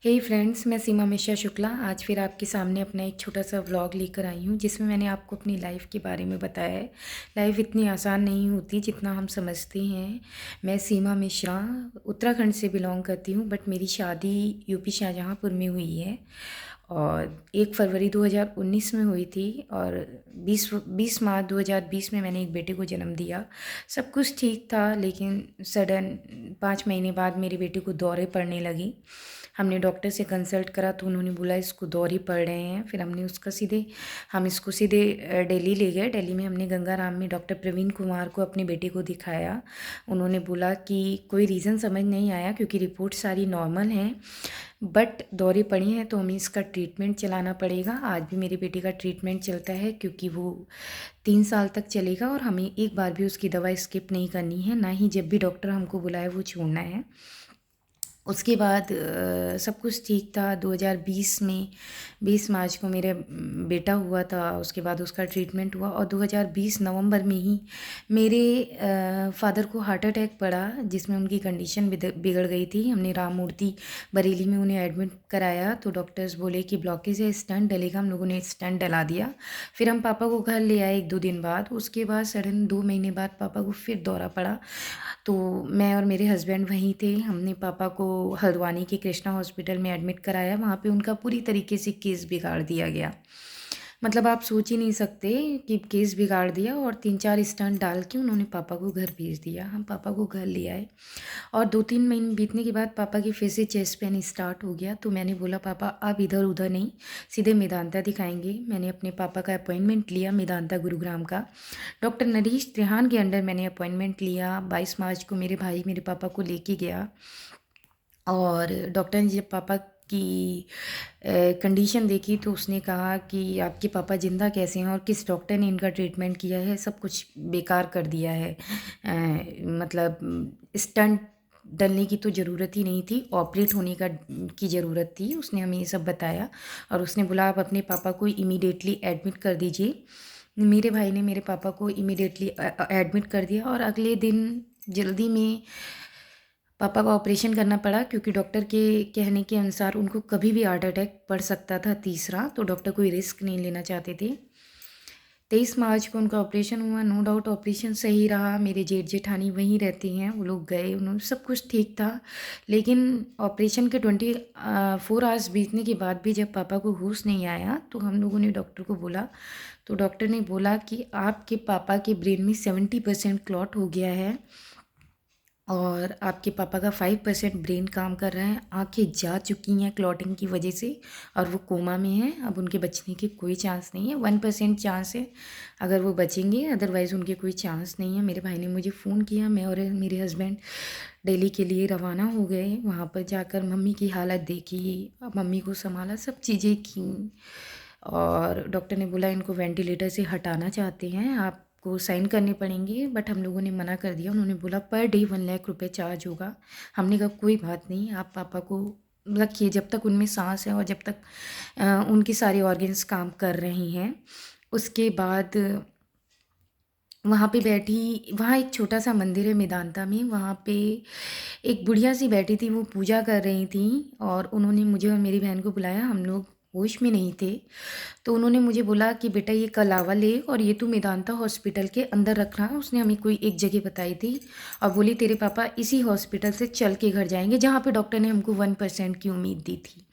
हे friends, मैं सीमा मिश्रा शुक्ला आज फिर आपके सामने अपना एक छोटा सा व्लॉग लेकर आई हूँ जिसमें मैंने आपको अपनी लाइफ के बारे में बताया है। लाइफ इतनी आसान नहीं होती जितना हम समझते हैं। मैं सीमा मिश्रा उत्तराखंड से बिलोंग करती हूँ, बट मेरी शादी यूपी शाहजहाँपुर में हुई है और 1 फरवरी 2019 में हुई थी और 20 मार्च 2020 में मैंने एक बेटे को जन्म दिया। सब कुछ ठीक था, लेकिन सडन 5 महीने बाद मेरे बेटे को दौरे पड़ने लगी। हमने डॉक्टर से कंसल्ट करा तो उन्होंने बोला इसको दौरे पड़ रहे हैं। फिर हम इसको सीधे दिल्ली ले गए। दिल्ली में हमने गंगाराम में डॉक्टर प्रवीण कुमार को अपने बेटे को दिखाया। उन्होंने बोला कि कोई रीज़न समझ नहीं आया क्योंकि रिपोर्ट सारी नॉर्मल हैं, बट दौरे पड़ी हैं तो हमें इसका ट्रीटमेंट चलाना पड़ेगा। आज भी मेरे बेटे का ट्रीटमेंट चलता है क्योंकि वो 3 साल तक चलेगा और हमें एक बार भी उसकी दवा स्किप नहीं करनी है, ना ही जब भी डॉक्टर हमको बुलाए वो छोड़ना है। उसके बाद सब कुछ ठीक था। 2020 में 20 मार्च को मेरे बेटा हुआ था। उसके बाद उसका ट्रीटमेंट हुआ और 2020 नवंबर में ही मेरे फादर को हार्ट अटैक पड़ा, जिसमें उनकी कंडीशन बिगड़ गई थी। हमने राम मूर्ति बरेली में उन्हें एडमिट कराया तो डॉक्टर्स बोले कि ब्लॉकेज है, स्टंट डलेगा। हम लोगों ने स्टंट डला दिया। फिर हम पापा को घर ले आए 1-2 दिन बाद। उसके बाद सडन 2 महीने बाद पापा को फिर दौरा पड़ा। तो मैं और मेरे हस्बैंड वहीं थे। हमने पापा को हल्द्वानी के कृष्णा हॉस्पिटल में एडमिट कराया। वहाँ पे उनका पूरी तरीके से केस बिगाड़ दिया गया। मतलब आप सोच ही नहीं सकते कि केस बिगाड़ दिया और 3-4 स्टंट डाल के उन्होंने पापा को घर भेज दिया। हम पापा को घर ले आए और 2-3 महीने बीतने के बाद पापा की फिर से चेस्ट पेन स्टार्ट हो गया। तो मैंने बोला पापा आप इधर उधर नहीं, सीधे मेदांता दिखाएंगे। मैंने अपने पापा का अपॉइंटमेंट लिया मेदांता गुरुग्राम का। डॉक्टर नरेश त्रिहान के अंडर मैंने अपॉइंटमेंट लिया। 22 मार्च को मेरे भाई मेरे पापा को लेके गया और डॉक्टर ने जब पापा की कंडीशन देखी तो उसने कहा कि आपके पापा ज़िंदा कैसे हैं और किस डॉक्टर ने इनका ट्रीटमेंट किया है, सब कुछ बेकार कर दिया है। मतलब स्टंट डलने की तो ज़रूरत ही नहीं थी, ऑपरेट होने का की ज़रूरत थी। उसने हमें ये सब बताया और उसने बोला आप अपने पापा को इमीडिएटली एडमिट कर दीजिए। मेरे भाई ने मेरे पापा को इमीडिएटली एडमिट कर दिया और अगले दिन जल्दी में पापा का ऑपरेशन करना पड़ा क्योंकि डॉक्टर के कहने के अनुसार उनको कभी भी हार्ट अटैक पड़ सकता था तीसरा, तो डॉक्टर कोई रिस्क नहीं लेना चाहते थे। 23 मार्च को उनका ऑपरेशन हुआ। नो डाउट ऑपरेशन सही रहा। मेरे जेठ जेठानी वहीं रहते हैं, वो लोग गए, उन्होंने सब कुछ ठीक था। लेकिन ऑपरेशन के 24 आवर्स बीतने के बाद भी जब पापा को होश नहीं आया तो हम लोगों ने डॉक्टर को बोला, तो डॉक्टर ने बोला कि आपके पापा के ब्रेन में 70% क्लॉट हो गया है और आपके पापा का 5% ब्रेन काम कर रहा है। आंखें जा चुकी हैं क्लॉटिंग की वजह से और वो कोमा में हैं। अब उनके बचने के कोई चांस नहीं है। 1% चांस है अगर वो बचेंगे, अदरवाइज़ उनके कोई चांस नहीं है। मेरे भाई ने मुझे फ़ोन किया, मैं और मेरे हस्बैंड दिल्ली के लिए रवाना हो गए। वहाँ पर जाकर मम्मी की हालत देखी, मम्मी को संभाला, सब चीज़ें की और डॉक्टर ने बोला इनको वेंटिलेटर से हटाना चाहते हैं, आपको साइन करने पड़ेंगे। बट हम लोगों ने मना कर दिया। उन्होंने बोला पर डे 1 लाख रुपए चार्ज होगा। हमने कहा कोई बात नहीं, आप पापा को रखिए जब तक उनमें सांस है और जब तक उनकी सारे ऑर्गन्स काम कर रही हैं। उसके बाद वहाँ पे बैठी, वहाँ एक छोटा सा मंदिर है मेदांता में, वहाँ पे एक बुढ़िया सी बैठी थी, वो पूजा कर रही थी और उन्होंने मुझे और मेरी बहन को बुलाया। हम लोग होश में नहीं थे तो उन्होंने मुझे बोला कि बेटा ये कलावा ले और ये तू मेदांता हॉस्पिटल के अंदर रखना। उसने हमें कोई एक जगह बताई थी और बोली तेरे पापा इसी हॉस्पिटल से चल के घर जाएंगे, जहाँ पे डॉक्टर ने हमको 1% की उम्मीद दी थी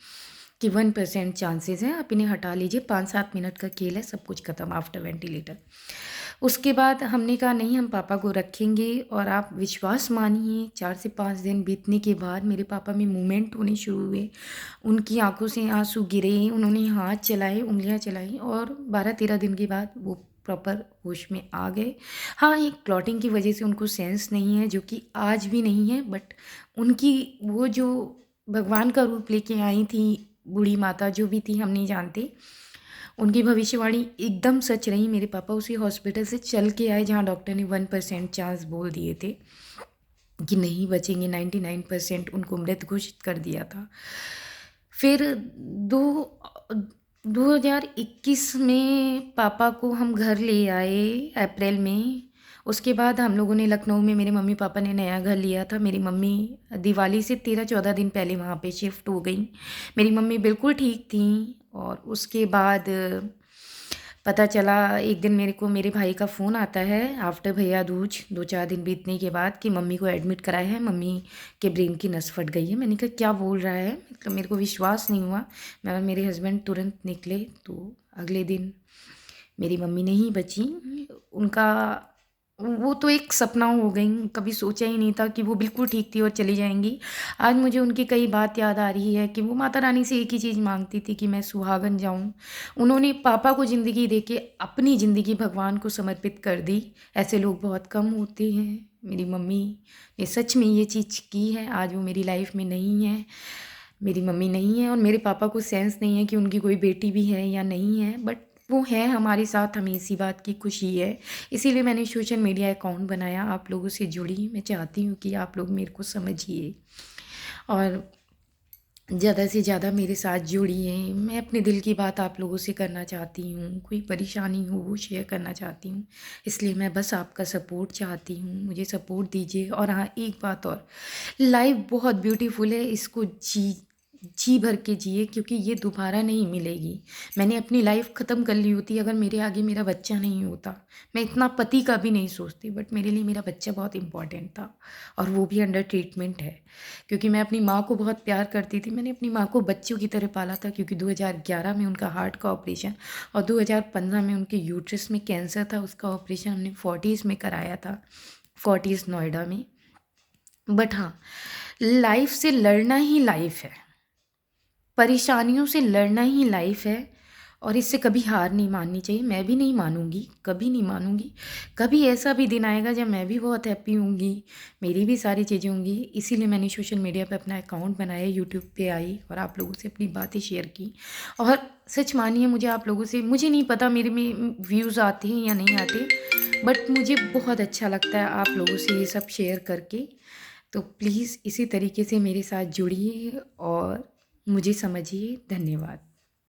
कि 1% चांसेस हैं, आप इन्हें हटा लीजिए, 5-7 मिनट का खेल है, सब कुछ खत्म आफ्टर वेंटिलेटर। उसके बाद हमने कहा नहीं हम पापा को रखेंगे और आप विश्वास मानिए 4 से 5 दिन बीतने के बाद मेरे पापा में मूवमेंट होने शुरू हुए। उनकी आंखों से आंसू गिरे, उन्होंने हाथ चलाए, उंगलियां चलाई और 12-13 दिन के बाद वो प्रॉपर होश में आ गए। हाँ, एक क्लॉटिंग की वजह से उनको सेंस नहीं है, जो कि आज भी नहीं है, बट उनकी वो जो भगवान का रूप लेके आई थी बूढ़ी माता जो भी थी हम नहीं जानते, उनकी भविष्यवाणी एकदम सच रही। मेरे पापा उसी हॉस्पिटल से चल के आए जहाँ डॉक्टर ने 1% चांस बोल दिए थे कि नहीं बचेंगे, 99% उनको मृत घोषित कर दिया था। फिर दो 2021 में पापा को हम घर ले आए अप्रैल में उसके बाद हम लोगों ने लखनऊ में मेरे मम्मी पापा ने नया घर लिया था। मेरी मम्मी दिवाली से 13-14 दिन पहले वहाँ पे शिफ्ट हो गई। मेरी मम्मी बिल्कुल ठीक थी और उसके बाद पता चला एक दिन मेरे को मेरे भाई का फ़ोन आता है आफ्टर भैया दूज 2-4 दिन बीतने के बाद कि मम्मी को एडमिट कराया है, मम्मी के ब्रेन की नस फट गई है। मैंने कहा क्या बोल रहा है? मतलब मेरे को विश्वास नहीं हुआ। मैं और मेरे हस्बैंड तुरंत निकले तो अगले दिन मेरी मम्मी नहीं बची। उनका वो तो एक सपना हो गई, कभी सोचा ही नहीं था कि वो बिल्कुल ठीक थी और चली जाएँगी। आज मुझे उनकी कई बात याद आ रही है कि वो माता रानी से एक ही चीज़ माँगती थी कि मैं सुहागन जाऊँ। उन्होंने पापा को ज़िंदगी देके अपनी ज़िंदगी भगवान को समर्पित कर दी। ऐसे लोग बहुत कम होते हैं। मेरी मम्मी ने सच में ये चीज़ की है, आज वो मेरी लाइफ़ में नहीं है। मेरी मम्मी नहीं है और मेरे पापा को सेंस नहीं है कि उनकी कोई बेटी भी है या नहीं है, बट वो है हमारे साथ, हमें इसी बात की खुशी है। इसीलिए मैंने सोशल मीडिया अकाउंट बनाया, आप लोगों से जुड़ी। मैं चाहती हूँ कि आप लोग मेरे को समझिए और ज़्यादा से ज़्यादा मेरे साथ जुड़िए। मैं अपने दिल की बात आप लोगों से करना चाहती हूँ, कोई परेशानी हो वो शेयर करना चाहती हूँ। इसलिए मैं बस आपका सपोर्ट चाहती हूँ, मुझे सपोर्ट दीजिए। और हाँ, एक बात और, लाइफ़ बहुत ब्यूटीफुल है, इसको जी भर के जिए क्योंकि ये दोबारा नहीं मिलेगी। मैंने अपनी लाइफ़ ख़त्म कर ली होती अगर मेरे आगे मेरा बच्चा नहीं होता। मैं इतना पति का भी नहीं सोचती, बट मेरे लिए मेरा बच्चा बहुत इम्पोर्टेंट था और वो भी अंडर ट्रीटमेंट है। क्योंकि मैं अपनी माँ को बहुत प्यार करती थी। मैंने अपनी माँ को बच्चों की तरह पाला था क्योंकि 2011 में उनका हार्ट का ऑपरेशन और 2015 में उनके यूट्रस में कैंसर था, उसका ऑपरेशन हमने फोर्टिस में कराया था, फोर्टिस नोएडा में। बट हाँ, लाइफ से लड़ना ही लाइफ है, परेशानियों से लड़ना ही लाइफ है और इससे कभी हार नहीं माननी चाहिए। मैं भी नहीं मानूँगी, कभी नहीं मानूँगी। कभी ऐसा भी दिन आएगा जब मैं भी बहुत हैप्पी होंगी, मेरी भी सारी चीज़ें होंगी। इसीलिए मैंने सोशल मीडिया पे अपना अकाउंट बनाया, यूट्यूब पे आई और आप लोगों से अपनी बातें शेयर की। और सच मानिए, मुझे आप लोगों से, मुझे नहीं पता मेरे में व्यूज़ आते हैं या नहीं आते, बट मुझे बहुत अच्छा लगता है आप लोगों से ये सब शेयर करके। तो प्लीज़ इसी तरीके से मेरे साथ जुड़िए और मुझे समझिए। धन्यवाद।